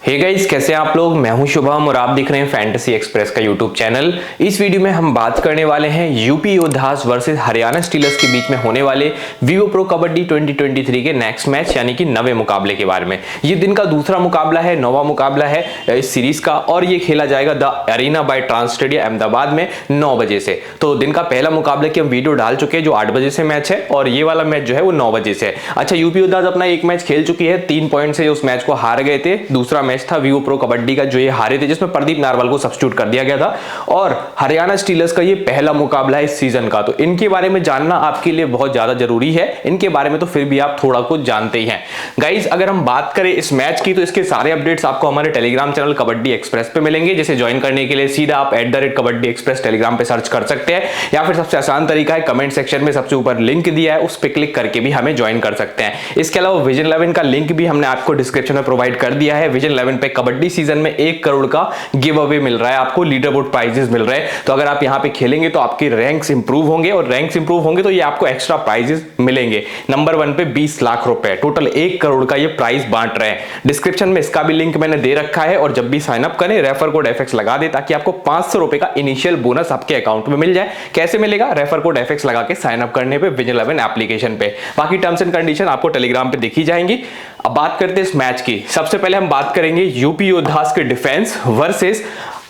Hey guys, कैसे हैं आप लोग। मैं हूं शुभम और आप देख रहे हैं फैंटेसी एक्सप्रेस का यूट्यूब चैनल। इस वीडियो में हम बात करने वाले हैं यूपी योद्धास वर्सेस हरियाणा स्टीलर्स के बीच में होने वाले वीवो प्रो कबड्डी 2023 के नेक्स्ट मैच यानी कि नवे मुकाबले के बारे में। ये दिन का दूसरा मुकाबला है, नौवां मुकाबला है इस सीरीज का और ये खेला जाएगा the arena by Trans stadium Ahmedabad में 9 बजे से। तो दिन का पहला मुकाबले की हम वीडियो डाल चुके हैं जो 8 बजे से मैच है और ये वाला मैच जो है वो 9 बजे से है। अच्छा, यूपी योद्धास अपना एक मैच खेल चुकी है, 3 पॉइंट से उस मैच को हार गए थे। दूसरा मैच था वीवो प्रो कबड्डी का जो ये हारे थे, जिसमें प्रदीप नारवाल को सब्स्टिट्यूट कर दिया गया था। और हरियाणा स्टीलर्स का ये पहला मुकाबला है इस सीजन का, तो इनके बारे में जानना आपके लिए बहुत ज्यादा जरूरी है। इनके बारे में तो फिर भी आप थोड़ा कुछ जानते ही हैं। गाइस, अगर हम बात करें इस मैच की तो इसके सारे अपडेट्स आपको हमारे टेलीग्राम चैनल कबड्डी एक्सप्रेस पे मिलेंगे, जिसे ज्वाइन करने के लिए सीधा आप @कबड्डी एक्सप्रेस टेलीग्राम पे सर्च कर सकते हैं, या फिर सबसे आसान तरीका है कमेंट सेक्शन में सबसे ऊपर लिंक दिया है, उस पर क्लिक करके भी हमें ज्वाइन कर सकते हैं। इसके अलावा विजन 11 का लिंक भी हमने आपको डिस्क्रिप्शन में प्रोवाइड कर दिया है। विजन 11 पे कबड्डी सीजन में 1 करोड़ का गिव अवे मिल रहा है, आपको लीडर बोर्ड प्राइजेस मिल रहे हैं। तो अगर आप यहां पे खेलेंगे तो आपके रैंक्स इंप्रूव होंगे और रैंक्स इंप्रूव होंगे तो ये आपको एक्स्ट्रा प्राइजेस मिलेंगे। नंबर 1 पे 20 लाख रुपए, टोटल 1 करोड़ का ये प्राइस बांट रहे हैं। डिस्क्रिप्शन में इसका भी लिंक मैंने दे रखा है और जब भी साइन अप करें रेफर कोड FX लगा दे ताकि आपको 500 रुपए का इनिशियल बोनस आपके अकाउंट में मिल जाए। कैसे मिलेगा? रेफर कोड FX लगा के साइन अप करने पे विजन 11 एप्लीकेशन पे। बाकी टर्म्स एंड कंडीशन आपको टेलीग्राम पे दिखी जाएंगी। अब बात करते हैं इस मैच की। सबसे पहले हम बात करेंगे यूपी योद्धास के डिफेंस वर्सेस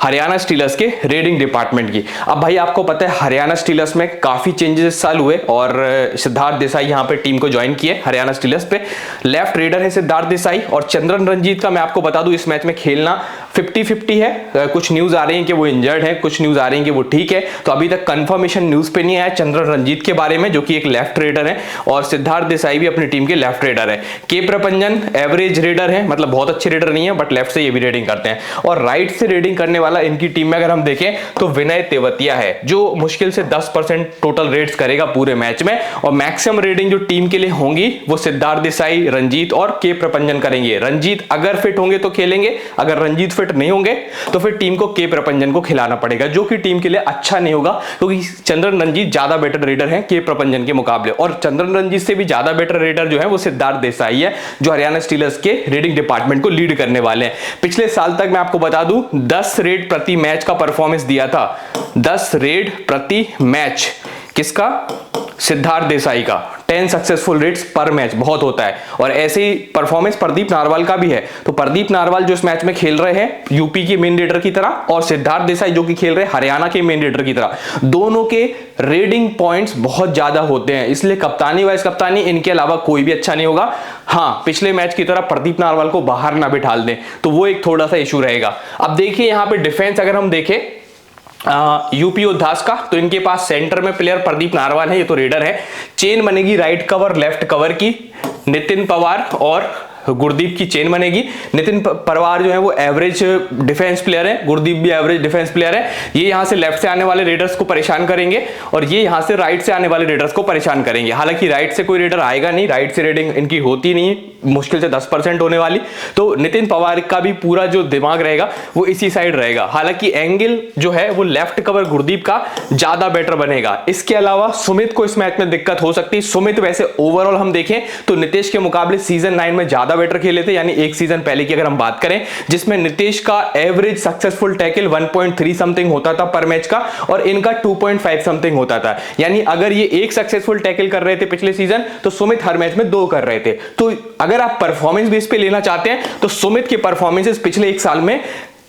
हरियाणा स्टीलर्स के रेडिंग डिपार्टमेंट की। अब भाई आपको पता है हरियाणा स्टीलर्स में काफी चेंजेस इस साल हुए और सिद्धार्थ देसाई यहां पे टीम को ज्वाइन किए हरियाणा स्टीलर्स पे। लेफ्ट रेडर है सिद्धार्थ देसाई और चंद्रन रंजीत का मैं आपको बता दूं इस मैच में खेलना 50-50 है। कुछ न्यूज आ रही है कि वो इंजर्ड है, कुछ न्यूज आ रही है कि वो ठीक है, तो अभी तक कंफर्मेशन न्यूज पे नहीं आया चंद्रन रंजीत के बारे में, जो कि एक लेफ्ट रेडर है, और सिद्धार्थ देसाई भी अपनी टीम के लेफ्ट रेडर है। के प्रपंजन एवरेज रेडर है, मतलब बहुत अच्छे रेडर नहीं है बट लेफ्ट से ये भी रेडिंग करते हैं। और राइट से रेडिंग करने वाला इनकी टीम में अगर हम देखें तो विनय तेवतिया है, जो मुश्किल से 10% टोटल रेड्स करेगा पूरे मैच में। और मैक्सिमम रेडिंग जो टीम के लिए होंगी वो सिद्धार्थ देसाई, रंजीत और के प्रपंजन करेंगे। रंजीत अगर फिट होंगे तो खेलेंगे, अगर रंजीत फिट नहीं होंगे तो फिर टीम को के प्रपंजन को खिलाना पड़ेगा, जो कि टीम के लिए अच्छा नहीं होगा, क्योंकि चंद्रन रंजीत ज्यादा बेटर रेडर हैं के प्रपंजन के मुकाबले। और चंद्रन रंजीत से भी ज्यादा बेटर रेडर जो है वो सिद्धार्थ देसाई है, जो हरियाणा स्टीलर्स के रेडिंग डिपार्टमेंट को लीड करने वाले हैं। पिछले साल तक मैं आपको बता दूं 10 रेड प्रति मैच का परफॉर्मेंस दिया था। 10 रेड प्रति मैच किसका? सिद्धार्थ देसाई का। 10 सक्सेसफुल रेड्स पर मैच बहुत होता है। और ऐसे ही परफॉर्मेंस प्रदीप नारवाल का भी है। तो प्रदीप नारवाल जो इस मैच में खेल रहे हैं यूपी के मेन रेडर की तरह, और सिद्धार्थ देसाई जो कि खेल रहे हैं हरियाणा के मेन रेडर की तरह, दोनों के रेडिंग पॉइंट्स बहुत ज्यादा होते हैं। इसलिए कप्तानी वाइस कप्तानी इनके अलावा कोई भी अच्छा नहीं होगा। हाँ, पिछले मैच की तरह प्रदीप नारवाल को बाहर ना बिठाल दें तो वो एक थोड़ा सा इशू रहेगा। अब देखिए यहाँ पे डिफेंस अगर हम देखें यूपी योद्धास का, तो इनके पास सेंटर में प्लेयर प्रदीप नारवाल है, ये तो रेडर है। चेन बनेगी राइट कवर लेफ्ट कवर की, नितिन पवार और गुरदीप की चेन बनेगी। नितिन पवार जो है वो एवरेज डिफेंस प्लेयर है, गुरदीप भी एवरेज डिफेंस प्लेयर है। ये यहां से लेफ्ट से आने वाले रेडर्स को परेशान करेंगे और ये यहां से राइट से आने वाले रेडर्स को परेशान करेंगे। हालांकि राइट से कोई रेडर आएगा नहीं, राइट से रेडिंग इनकी होती नहीं, मुश्किल से 10% होने वाली। तो नितिन पवार का भी पूरा जो दिमाग रहेगा वो इसी साइड रहेगा। हालांकि एंगल जो है वो लेफ्ट कवर गुरदीप का ज्यादा बेटर बनेगा। इसके अलावा सुमित को इस मैच में दिक्कत हो सकती है। सुमित वैसे ओवरऑल हम देखें तो नितेश के मुकाबले सीजन 9 में ज्यादा बेटर खेले थे, यानी एक सीजन पहले की अगर हम बात करें, जिसमें नितेश का एवरेज सक्सेसफुल टैकल 1.3 समथिंग होता था पर मैच का और इनका 2.5 समथिंग होता था। यानी अगर ये एक सक्सेसफुल टैकल कर रहे थे पिछले सीजन तो सुमित हर मैच में 2 कर रहे थे। तो अगर आप परफॉर्मेंस बेस पे लेना चाहते हैं तो सुमित के परफॉर्मेंसेस पिछले एक साल में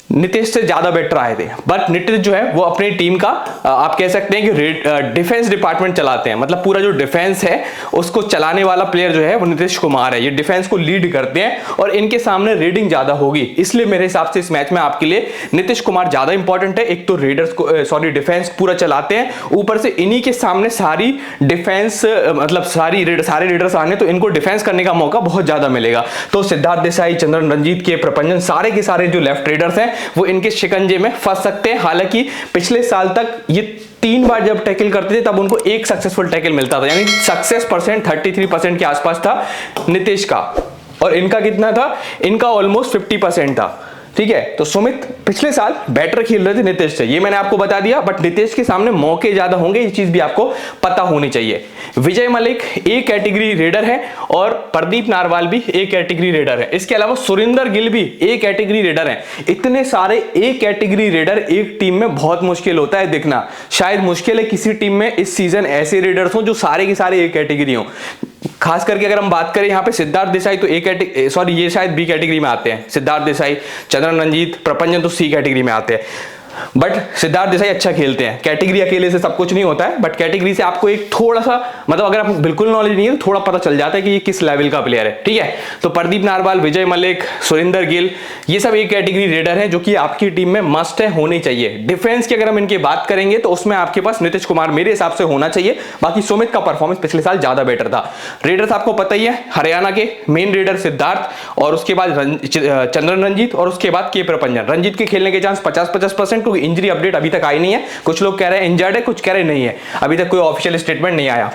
नितेश से ज्यादा बेटर आए थे। बट नितेश जो है वो अपनी टीम का आप कह सकते हैं कि डिफेंस डिपार्टमेंट चलाते हैं, मतलब पूरा जो डिफेंस है उसको चलाने वाला प्लेयर जो है वो नीतीश कुमार है। ये डिफेंस को लीड करते हैं और इनके सामने रेडिंग ज्यादा होगी, इसलिए मेरे हिसाब से इस मैच में आपके लिए नीतीश कुमार ज्यादा इंपॉर्टेंट है। एक तो रेडर्स को डिफेंस पूरा चलाते हैं, ऊपर से इन्हीं के सामने सारी डिफेंस मतलब सारे रेडर्स आने तो इनको डिफेंस करने का मौका बहुत ज्यादा मिलेगा। तो सिद्धार्थ देसाई, चंद्रन रंजीत, के प्रपंजन, सारे के सारे जो लेफ्ट रेडर्स हैं वो इनके शिकंजे में फंस सकते हैं। हालांकि पिछले साल तक ये 3 बार जब टैकल करते थे तब उनको एक सक्सेसफुल टैकल मिलता था, यानी सक्सेस परसेंट 33% के आसपास था नितेश का, और इनका कितना था? इनका ऑलमोस्ट 50% था। ठीक है। तो सुमित पिछले साल बेटर खेल रहे थे नीतीश से, ये मैंने आपको बता दिया, बट नीतीश के सामने मौके ज्यादा होंगे, ये चीज भी आपको पता होनी चाहिए। विजय मलिक ए कैटेगरी रेडर है और प्रदीप नारवाल भी ए कैटेगरी रेडर है। इसके अलावा सुरिंदर गिल भी ए कैटेगरी रेडर है। इतने सारे ए कैटेगरी रेडर एक टीम में बहुत मुश्किल होता है दिखना, शायद मुश्किल है किसी टीम में इस सीजन ऐसे रेडर्स हो जो सारे के सारे ए कैटेगरी हो। खास करके अगर हम बात करें यहाँ पे सिद्धार्थ देसाई तो ये शायद बी कैटेगरी में आते हैं। सिद्धार्थ देसाई, चंद्रन रंजीत, प्रपंजन तो सी कैटेगरी में आते हैं। बट सिद्धार्थ देसाई अच्छा खेलते हैं। कैटेगरी अकेले से सब कुछ नहीं होता है, बट कैटेगरी से आपको एक थोड़ा सा मतलब अगर आपको बिल्कुल नॉलेज नहीं है तो थोड़ा पता चल जाता है कि ये किस लेवल का प्लेयर है, ठीक है। तो प्रदीप नारवाल, विजय मलिक, सुरिंदर गिल, ये सब एक कैटेगरी रेडर हैं जो कि आपकी टीम में मस्ट है, होने चाहिए। डिफेंस की अगर हम इनकी बात करेंगे तो उसमें आपके पास नीतीश कुमार मेरे हिसाब से होना चाहिए। बाकी सुमित का परफॉर्मेंस पिछले साल ज्यादा बेटर था। रेडर्स आपको पता ही है, हरियाणा के मेन रेडर सिद्धार्थ और उसके बाद चंद्रन रंजीत और उसके बाद के प्रपंजन। रंजीत के खेलने के चांस 50-50%, क्योंकि इंजरी अपडेट अभी तक आई नहीं है। कुछ लोग कह रहे हैं इंजर्ड है, कुछ कह रहे नहीं है, अभी तक कोई ऑफिशियल स्टेटमेंट नहीं आया।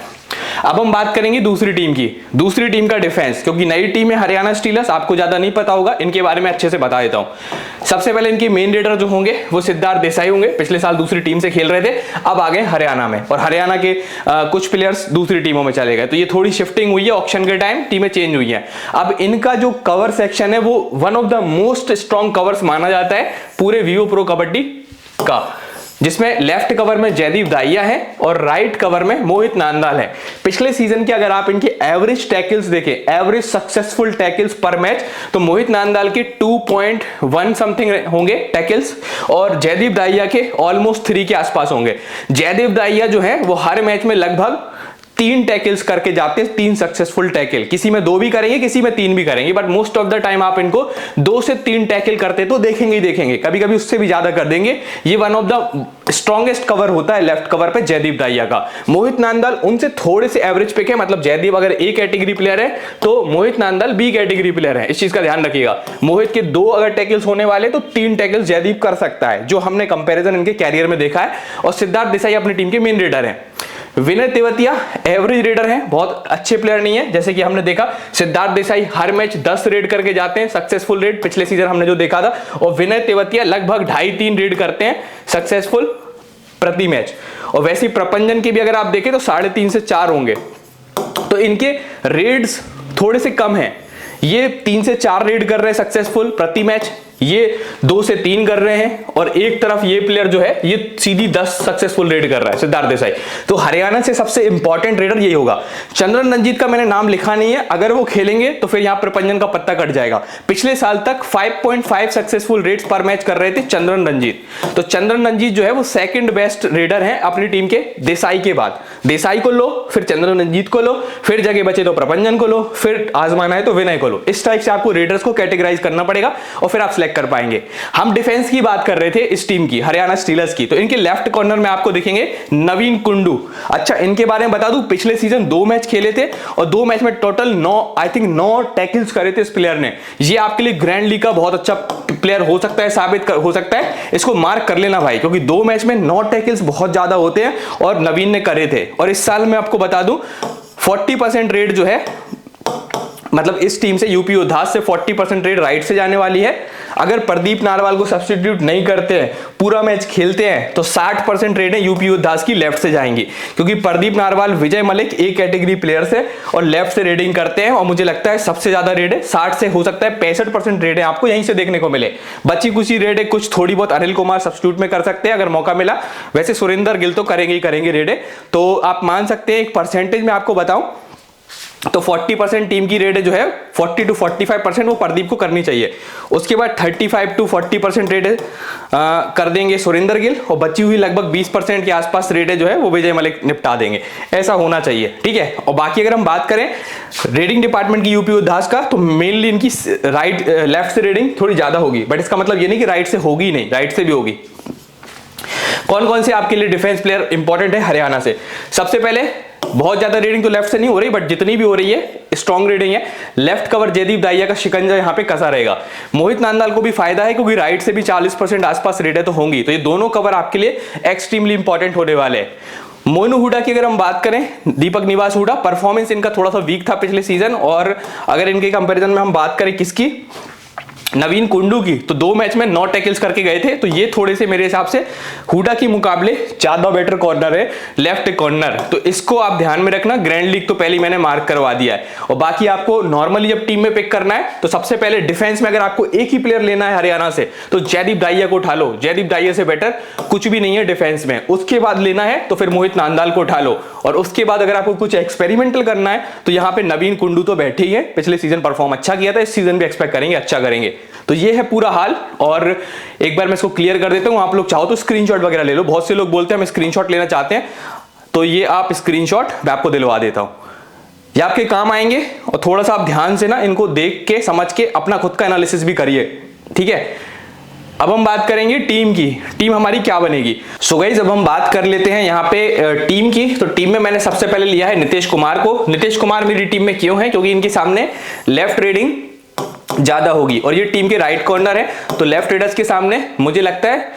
अब हम बात करेंगे दूसरी टीम की। दूसरी टीम का डिफेंस, क्योंकि नई टीम है हरियाणा स्टीलर्स, आपको ज्यादा नहीं पता होगा, इनके बारे में अच्छे से बता देता हूं। सबसे पहले इनके मेन रेडर जो होंगे वो सिद्धार्थ देसाई होंगे। पिछले साल दूसरी टीम से खेल रहे थे, अब आ गए हरियाणा में, और हरियाणा के कुछ प्लेयर्स दूसरी टीमों में चले गए। तो ये थोड़ी शिफ्टिंग हुई है, ऑक्शन के टाइम टीमें चेंज हुई है। अब इनका जो कवर सेक्शन है वो one of the most strong covers माना जाता है पूरे वीवो प्रो कबड्डी का, जिसमें लेफ्ट कवर में जयदीप दाहिया है और राइट कवर में मोहित नांदाल है। पिछले सीजन के अगर आप इनके एवरेज टैकल्स देखें, एवरेज सक्सेसफुल टैकल्स पर मैच, तो मोहित नांदाल के 2.1 समथिंग होंगे टैकल्स और जयदीप दाहिया के ऑलमोस्ट 3 के आसपास होंगे। जयदीप दाहिया जो है वो हर मैच में लगभग 3 टैकल्स करके जाते हैं, 3 सक्सेसफुल टैकल। किसी में 2 भी करेंगे, किसी में 3 भी करेंगे, but most of the time आप इनको 2 से 3 टैकल करते तो देखेंगे ही देखेंगे, कभी कभी उससे भी ज्यादा कर देंगे। ये one of the strongest cover होता है लेफ्ट कवर पे जयदीप दाहिया का। मोहित नांदाल उनसे थोड़े से एवरेज पे है, मतलब जयदीप अगर ए कैटेगरी प्लेयर है तो मोहित नांदाल बी कैटेगरी प्लेयर है, इस चीज का ध्यान रखिएगा। मोहित के 2 अगर टैकल्स होने वाले तो 3 टैकल्स जयदीप कर सकता है, जो हमने कंपैरिजन इनके कैरियर में देखा है। और सिद्धार्थ देसाई अपनी टीम के मेन रेडर हैं। विनय तेवतिया एवरेज रेडर हैं, बहुत अच्छे प्लेयर नहीं है। जैसे कि हमने देखा सिद्धार्थ देसाई हर मैच 10 रेड करके जाते हैं, सक्सेसफुल रेड पिछले सीजन हमने जो देखा था, और विनय तेवतिया लगभग 2.5-3 रेड करते हैं सक्सेसफुल प्रति मैच। और वैसे प्रपंजन की भी अगर आप देखें तो 3.5 से 4 होंगे। तो इनके रेड्स थोड़े से कम हैं, ये 3 से 4 रेड कर रहे हैं सक्सेसफुल प्रति मैच, ये 2 से 3 कर रहे हैं, और एक तरफ ये प्लेयर जो है ये सीधी 10 सक्सेसफुल रेड कर रहा है सिद्धार्थ देसाई। तो हरियाणा से सबसे इंपॉर्टेंट रेडर यही होगा। चंद्रन रंजीत का मैंने नाम लिखा नहीं है, अगर वो खेलेंगे तो फिर यहां प्रपंजन का पत्ता कट जाएगा। पिछले साल तक 5.5 सक्सेसफुल रेड्स पर मैच कर रहे थे चंद्रन रंजीत। तो चंद्रन रंजीत जो है वो सेकंड बेस्ट रेडर है अपनी टीम के देसाई के बाद। देसाई को लो, फिर चंद्रन रंजीत को लो, फिर जगह बचे तो प्रपंजन को लो, फिर आजमाना है तो विनय को लो। इस टाइप से आपको रेडर्स को कैटेगराइज करना पड़ेगा और फिर आप कर पाएंगे। हम डिफेंस की बात कर रहे थे इस टीम की, हरियाणा स्टीलर्स की। तो इनके लेफ्ट कॉर्नर में आपको दिखेंगे नवीन कुंडू। अच्छा, इनके बारे में बता दूं, पिछले सीजन 2 मैच खेले थे और 2 मैच में टोटल 9 टैकल्स करे थे इस प्लेयर ने। ये आपके लिए ग्रैंड लीग का बहुत अच्छा प्लेयर हो सकता है, हो सकता है। इसको मार्क कर लेना भाई, क्योंकि 2 मैच में 9 टैकल्स बहुत ज्यादा होते हैं और नवीन ने करे थे। और इस साल मैं आपको बता दूं 40% रेड जो है, मतलब इस टीम से यूपी योद्धास से 40% रेड राइट से जाने वाली है। अगर प्रदीप नारवाल को सब्स्टिट्यूट नहीं करते हैं, पूरा मैच खेलते हैं, तो 60% रेड है यूपी योद्धास की लेफ्ट से जाएंगी, क्योंकि Pradeep narwhal, Vijay Malik A category players है और लेफ्ट से रेडिंग करते हैं। और मुझे लगता है सबसे ज्यादा रेड है 60 से, हो सकता है 65% रेड है आपको यहीं से देखने को मिले। बची कुछ ही रेड है, कुछ थोड़ी बहुत अनिल कुमार सब्स्टिट्यूट में कर सकते हैं अगर मौका मिला। वैसे सुरिंदर गिल तो करेंगे ही करेंगे रेड है, तो आप मान सकते हैं। एक परसेंटेज में आपको बताऊं तो 40% टीम की रेड जो है 40 to 45% वो प्रदीप को करनी चाहिए। उसके बाद 35 to 40% रेड कर देंगे सुरिंदर गिल, और बची हुई लगभग 20% के आसपास रेड जो है वो विजय मलिक निपटा देंगे। ऐसा होना चाहिए, ठीक है। और बाकी अगर हम बात करें रेडिंग डिपार्टमेंट की यूपी योद्धास का, तो मेनली इनकी लेफ्ट से रेडिंग थोड़ी ज्यादा होगी, बट इसका मतलब ये नहीं कि राइट से होगी नहीं, राइट से भी होगी। कौन कौन से आपके लिए डिफेंस प्लेयर इंपॉर्टेंट है हरियाणा से? सबसे पहले बहुत ज्यादा रेडिंग तो लेफ्ट से नहीं हो रही, बट जितनी भी हो रही है स्ट्रॉन्ग रेडिंग है। लेफ्ट कवर जयदीप दाहिया का शिकंजा यहां पे कसा रहेगा। मोहित नांदाल को भी फायदा है, क्योंकि राइट से भी 40% आसपास रेड है तो होंगी, तो ये दोनों कवर आपके लिए एक्सट्रीमली इंपॉर्टेंट होने वाले हैं। मोनू हुडा की अगर हम बात करें, दीपक निवास हुडा, परफॉर्मेंस इनका थोड़ा सा वीक था पिछले सीजन, और अगर इनके कंपैरिजन में हम बात करें किसकी, नवीन कुंडू की, तो 2 मैच में 9 टैकल्स करके गए थे। तो ये थोड़े से मेरे हिसाब से हुडा के मुकाबले ज्यादा बेटर कॉर्नर है, लेफ्ट कॉर्नर। तो इसको आप ध्यान में रखना। ग्रैंड लीग तो पहले मैंने मार्क करवा दिया है। और बाकी आपको नॉर्मली जब टीम में पिक करना है तो सबसे पहले डिफेंस में अगर आपको एक ही प्लेयर लेना है हरियाणा से तो जयदीप दाहिया को उठा लो। जयदीप दाहिया से बेटर कुछ भी नहीं है डिफेंस में। उसके बाद लेना है तो फिर मोहित नांदाल को उठा लो। और उसके बाद अगर आपको कुछ एक्सपेरिमेंटल करना है तो यहां पे नवीन कुंडू तो बैठे ही है, पिछले सीजन परफॉर्म अच्छा किया था, इस सीजन भी एक्सपेक्ट करेंगे अच्छा करेंगे। तो ये है पूरा हाल। और एक बार मैं इसको क्लियर कर देता हूं, आप लोग चाहो तो स्क्रीनशॉट वगैरह ले लो। बहुत से लोग बोलते हैं हम स्क्रीनशॉट लेना चाहते हैं, तो ये आप स्क्रीनशॉट मैं आपको दिलवा देता हूं, ये आपके काम आएंगे। और थोड़ा सा आप ध्यान से ना इनको देख के समझ के अपना खुद का एनालिसिस भी करिए, ठीक है। अब हम बात करेंगे टीम की, टीम हमारी क्या बनेगी। सो गाइस अब हम बात कर लेते हैं यहाँ पे टीम की। तो टीम में मैंने सबसे पहले लिया है नीतीश कुमार को। नीतीश कुमार मेरी टीम में क्यों है, क्योंकि इनके सामने लेफ्ट रीडिंग ज्यादा होगी और ये टीम के राइट कॉर्नर है। तो लेफ्ट रीडर्स के सामने मुझे लगता है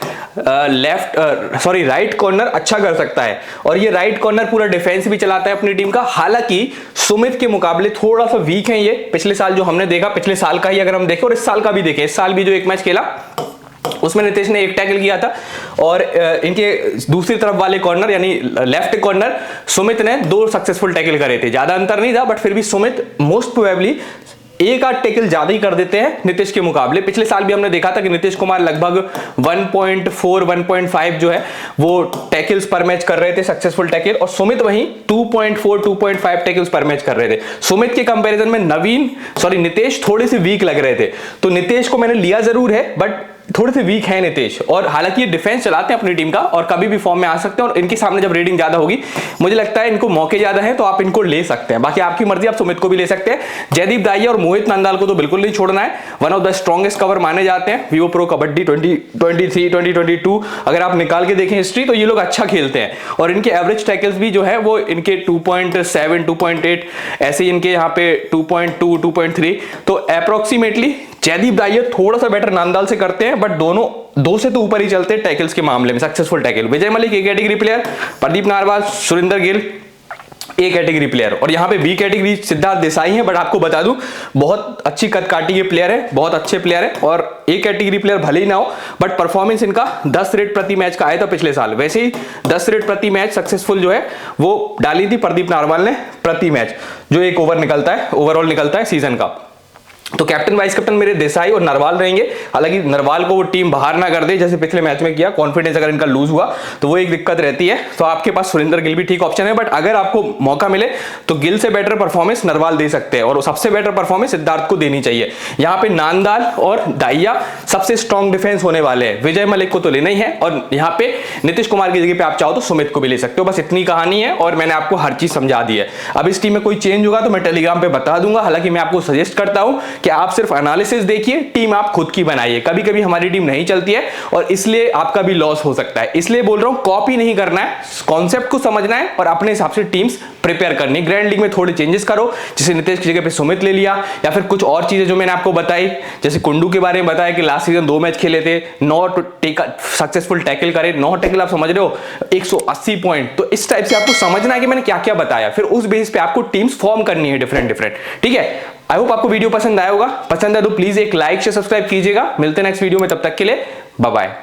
राइट कॉर्नर अच्छा कर सकता है। और ये राइट कॉर्नर पूरा डिफेंस भी चलाता है अपनी टीम का। हालांकि सुमित के मुकाबले थोड़ा सा वीक है ये। पिछले साल जो हमने देखा, पिछले साल का ही अगर हम देखें और इस साल का भी देखें, इस साल भी जो एक मैच खेला उसमें नीतीश ने 1 टैकल किया था। और इनके दूसरी तरफ वाले कॉर्नर यानी लेफ्ट कॉर्नर सुमित ने 2 सक्सेसफुल टैकल करे थे। ज्यादा अंतर नहीं था, बट फिर भी सुमित मोस्ट प्रोबेबली 1-8 टैकल ज्यादा ही कर देते हैं नीतीश के मुकाबले। पिछले साल भी हमने देखा था कि नीतीश कुमार लगभग 1.4 1.5 जो है वो टैकल्स पर मैच कर रहे थे, सक्सेसफुल टैकल। और सुमित वहीं 2.4 2.5 टैकल्स पर मैच कर रहे थे। सुमित के कंपैरिजन में नीतीश थोड़े से वीक लग रहे थे। तो नीतीश को मैंने लिया जरूर है, बट थोड़े से वीक है नीतीश। और हालांकि ये डिफेंस चलाते हैं अपनी टीम का और कभी भी फॉर्म में आ सकते हैं। और इनके सामने जब रेटिंग ज्यादा होगी, मुझे लगता है इनको मौके ज्यादा है, तो आप इनको ले सकते हैं। बाकी आपकी मर्जी, आप सुमित को भी ले सकते हैं। जयदीप दाहिया और मोहित नांदाल को तो बिल्कुल नहीं छोड़ना है। One of the strongest cover माने जाते हैं विवो प्रो कबड्डी 2023 2022। अगर आप निकाल के देखें हिस्ट्री तो ये लोग अच्छा खेलते हैं। और इनके एवरेज टैकल्स भी जो है वो इनके 2.7 2.8 ऐसे ही इनके यहाँ पे 2.2 2.3। तो अप्रोक्सीमेटली जयदीप दाहिया थोड़ा सा बेटर नांदाल से करते हैं, बट दोनों 2 से तो ऊपर ही चलते हैं टैकल्स के मामले में, successful tackle. Vijay Malik A category player, Pradeep narwhal Surendra Gill A category player. और यहाँ पे बी कैटेगरी सिद्धार्थ देसाई है, बट आपको बता दूं बहुत अच्छी कदकाठी के प्लेयर है, बहुत अच्छे प्लेयर है। और ए कैटेगरी प्लेयर भले ही ना हो, बट परफॉर्मेंस इनका 10 रेट प्रति मैच का आया था पिछले साल। वैसे ही 10 रेट प्रति मैच सक्सेसफुल जो है वो डाली थी प्रदीप नारवाल ने प्रति मैच, जो एक ओवर निकलता है, ओवरऑल निकलता है सीजन का। तो कैप्टन वाइस कैप्टन मेरे देसाई और नरवाल रहेंगे। हालांकि नरवाल को वो टीम बाहर ना कर दे जैसे पिछले मैच में किया, कॉन्फिडेंस अगर इनका लूज हुआ तो वो एक दिक्कत रहती है। तो आपके पास सुरेंद्र गिल भी ठीक ऑप्शन है, बट अगर आपको मौका मिले तो गिल से बेटर परफॉर्मेंस नरवाल दे सकते हैं और सबसे बेटर परफॉर्मेंस सिद्धार्थ को देनी चाहिए। यहाँ पे नांदाल और दाहिया सबसे स्ट्रॉन्ग डिफेंस होने वाले हैं। विजय मलिक को तो लेना ही है और यहाँ पे नीतीश कुमार की जगह पे आप चाहो तो सुमित को भी ले सकते हो। बस इतनी कहानी है और मैंने आपको हर चीज समझा दी है। अब इस टीम में कोई चेंज होगा तो मैं टेलीग्राम पे बता दूंगा। हालांकि मैं आपको सजेस्ट करता हूं कि आप सिर्फ एनालिसिस देखिए, टीम आप खुद की बनाइए। कभी कभी हमारी टीम नहीं चलती है और इसलिए आपका भी लॉस हो सकता है। इसलिए बोल रहा हूं कॉपी नहीं करना है, कॉन्सेप्ट को समझना है और अपने हिसाब से टीम्स प्रिपेयर करनी। ग्रैंड लीग में थोड़े चेंजेस करो, जैसे नीतीश की जगह पे सुमित ले लिया, या फिर कुछ और चीजें जो मैंने आपको बताई, जैसे कुंडू के बारे में बताया कि लास्ट सीजन 2 मैच खेले थे, 9 सक्सेसफुल टैकल करे। 9 टैकल आप समझ रहे हो 180 पॉइंट। तो इस टाइप से आपको समझना है कि मैंने क्या क्या बताया, फिर उस बेस पे आपको टीम्स फॉर्म करनी है डिफरेंट। ठीक है, आई होप आपको वीडियो पसंद आया होगा। पसंद है तो प्लीज एक लाइक से सब्सक्राइब कीजिएगा। मिलते हैं नेक्स्ट वीडियो में, तब तक के लिए बाय बाय।